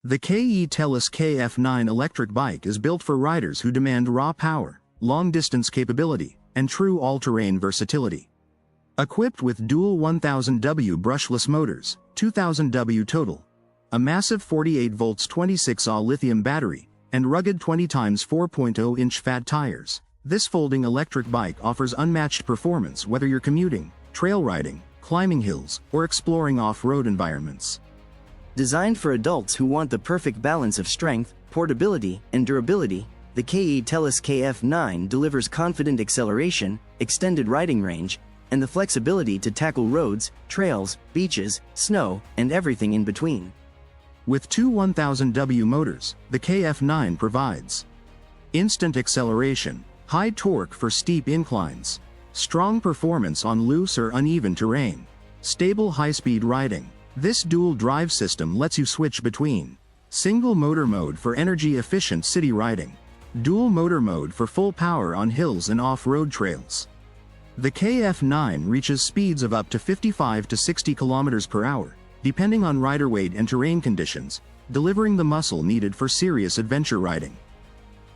The KETELES KF9 electric bike is built for riders who demand raw power, long-distance capability, and true all-terrain versatility. Equipped with dual 1000W brushless motors, 2000W total, a massive 48V 26Ah lithium battery, and rugged 20x4.0-inch fat tires, this folding electric bike offers unmatched performance whether you're commuting, trail riding, climbing hills, or exploring off-road environments. Designed for adults who want the perfect balance of strength, portability, and durability, the KETELES KF9 delivers confident acceleration, extended riding range, and the flexibility to tackle roads, trails, beaches, snow, and everything in between. With two 1000W motors, the KF9 provides instant acceleration, high torque for steep inclines, strong performance on loose or uneven terrain, stable high-speed riding. This dual drive system lets you switch between single motor mode for energy-efficient city riding, dual motor mode for full power on hills and off-road trails. The KF9 reaches speeds of up to 55 to 60 km per hour, depending on rider weight and terrain conditions, delivering the muscle needed for serious adventure riding.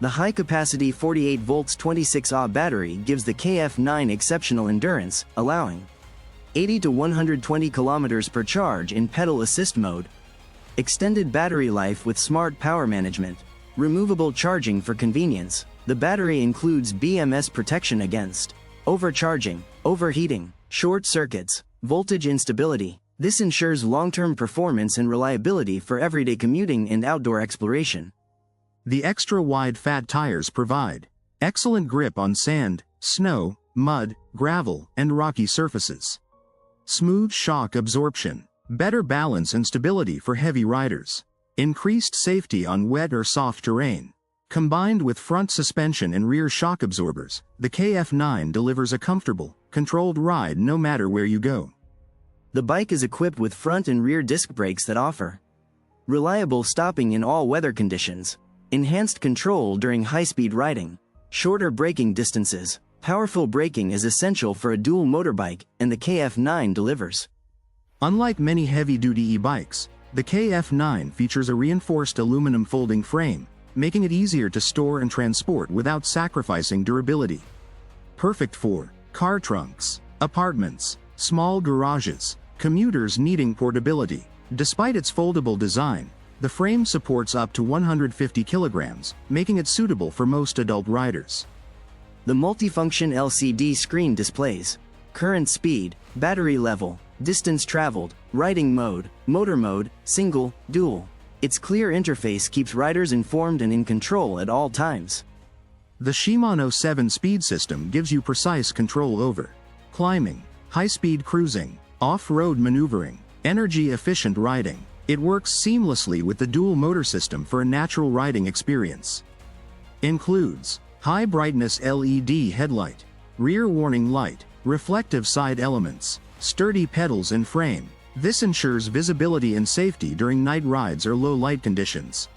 The high-capacity 48V 26Ah battery gives the KF9 exceptional endurance, allowing 80 to 120 km per charge in pedal assist mode, extended battery life with smart power management, removable charging for convenience. The battery includes BMS protection against overcharging, overheating, short circuits, voltage instability. This ensures long-term performance and reliability for everyday commuting and outdoor exploration. The extra-wide fat tires provide excellent grip on sand, snow, mud, gravel, and rocky surfaces. Smooth shock absorption, better balance and stability for heavy riders, increased safety on wet or soft terrain. Combined with front suspension and rear shock absorbers, the KF9 delivers a comfortable, controlled ride no matter where you go. The bike is equipped with front and rear disc brakes that offer reliable stopping in all weather conditions, enhanced control during high-speed riding, shorter braking distances. Powerful braking is essential for a dual motorbike, and the KF9 delivers. Unlike many heavy-duty e-bikes, the KF9 features a reinforced aluminum folding frame, making it easier to store and transport without sacrificing durability. Perfect for car trunks, apartments, small garages, commuters needing portability. Despite its foldable design, the frame supports up to 150 kilograms, making it suitable for most adult riders. The multifunction LCD screen displays current speed, battery level, distance traveled, riding mode, motor mode, single, dual. Its clear interface keeps riders informed and in control at all times. The Shimano 7-speed system gives you precise control over climbing, high-speed cruising, off-road maneuvering, energy-efficient riding. It works seamlessly with the dual motor system for a natural riding experience. Includes high brightness LED headlight, rear warning light, reflective side elements, sturdy pedals and frame. This ensures visibility and safety during night rides or low light conditions.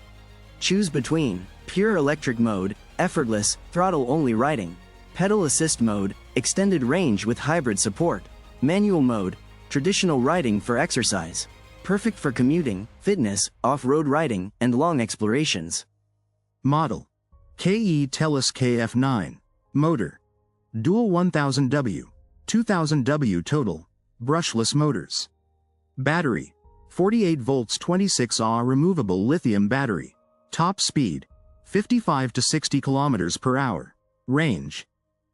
Choose between pure electric mode, effortless, throttle-only riding, pedal assist mode, extended range with hybrid support, manual mode, traditional riding for exercise. Perfect for commuting, fitness, off-road riding, and long explorations. Model: KETELES KF9. Motor: dual 1000W, 2000W total, brushless motors. Battery: 48V 26Ah removable lithium battery. Top speed: 55 to 60 km per hour. Range: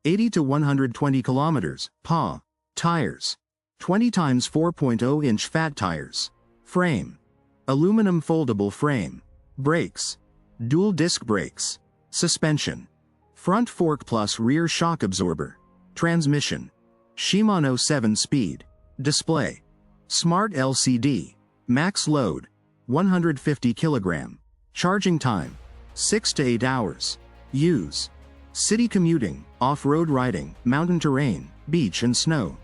80 to 120 km. PA. Tires: 20x4.0-inch fat tires. Frame: aluminum foldable frame. Brakes: dual disc brakes. Suspension: front fork plus rear shock absorber. Transmission: Shimano 7-speed. Display: smart LCD. Max load: 150 kg. Charging time: 6 to 8 hours. Use: city commuting, off-road riding, mountain terrain, beach and snow.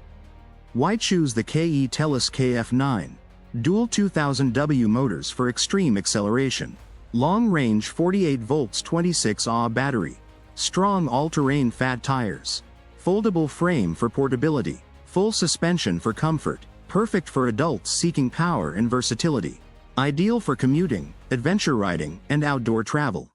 Why choose the KETELES KF9? Dual 2000W motors for extreme acceleration. Long-range 48V 26Ah battery. Strong all-terrain fat tires. Foldable frame for portability. Full suspension for comfort. Perfect for adults seeking power and versatility. Ideal for commuting, adventure riding, and outdoor travel.